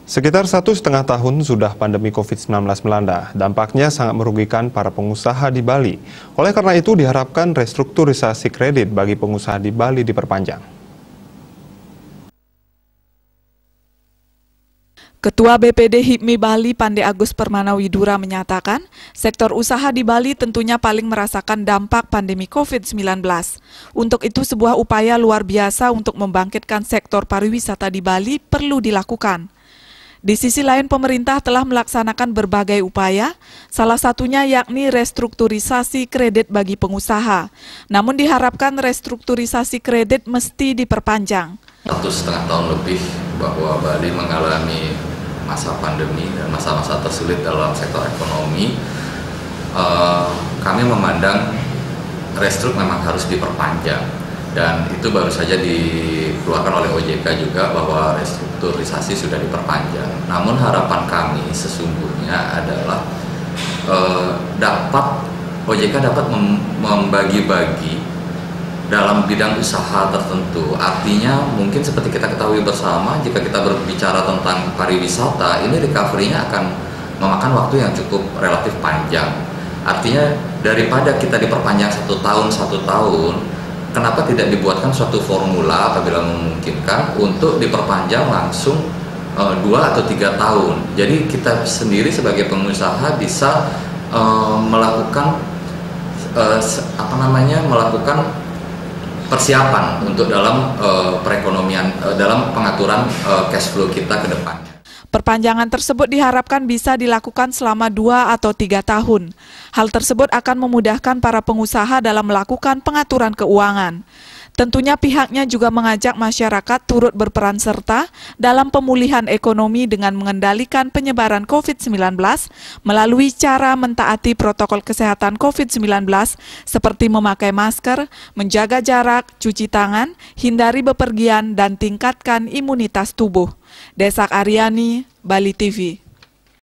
Sekitar 1,5 tahun sudah pandemi COVID-19 melanda. Dampaknya sangat merugikan para pengusaha di Bali. Oleh karena itu diharapkan restrukturisasi kredit bagi pengusaha di Bali diperpanjang. Ketua BPD HIPMI Bali Pande Agus Permanawidura menyatakan, sektor usaha di Bali tentunya paling merasakan dampak pandemi COVID-19. Untuk itu sebuah upaya luar biasa untuk membangkitkan sektor pariwisata di Bali perlu dilakukan. Di sisi lain pemerintah telah melaksanakan berbagai upaya, salah satunya yakni restrukturisasi kredit bagi pengusaha. Namun diharapkan restrukturisasi kredit mesti diperpanjang. 1,5 tahun lebih bahwa Bali mengalami masa pandemi dan masa-masa tersulit dalam sektor ekonomi, kami memandang restruk memang harus diperpanjang, dan itu baru saja dikeluarkan oleh OJK juga bahwa restrukturisasi sudah diperpanjang. Namun harapan kami sesungguhnya adalah OJK dapat membagi-bagi dalam bidang usaha tertentu. Artinya mungkin seperti kita ketahui bersama, jika kita berbicara tentang pariwisata, ini recovery-nya akan memakan waktu yang cukup relatif panjang. Artinya daripada kita diperpanjang 1 tahun, kenapa tidak dibuatkan suatu formula apabila memungkinkan untuk diperpanjang langsung 2 atau 3 tahun. Jadi kita sendiri sebagai pengusaha bisa melakukan persiapan untuk dalam perekonomian, dalam pengaturan cash flow kita ke depannya. Perpanjangan tersebut diharapkan bisa dilakukan selama 2 atau 3 tahun. Hal tersebut akan memudahkan para pengusaha dalam melakukan pengaturan keuangan. Tentunya pihaknya juga mengajak masyarakat turut berperan serta dalam pemulihan ekonomi dengan mengendalikan penyebaran COVID-19 melalui cara mentaati protokol kesehatan COVID-19 seperti memakai masker, menjaga jarak, cuci tangan, hindari bepergian, dan tingkatkan imunitas tubuh. Desak Aryani, Bali TV.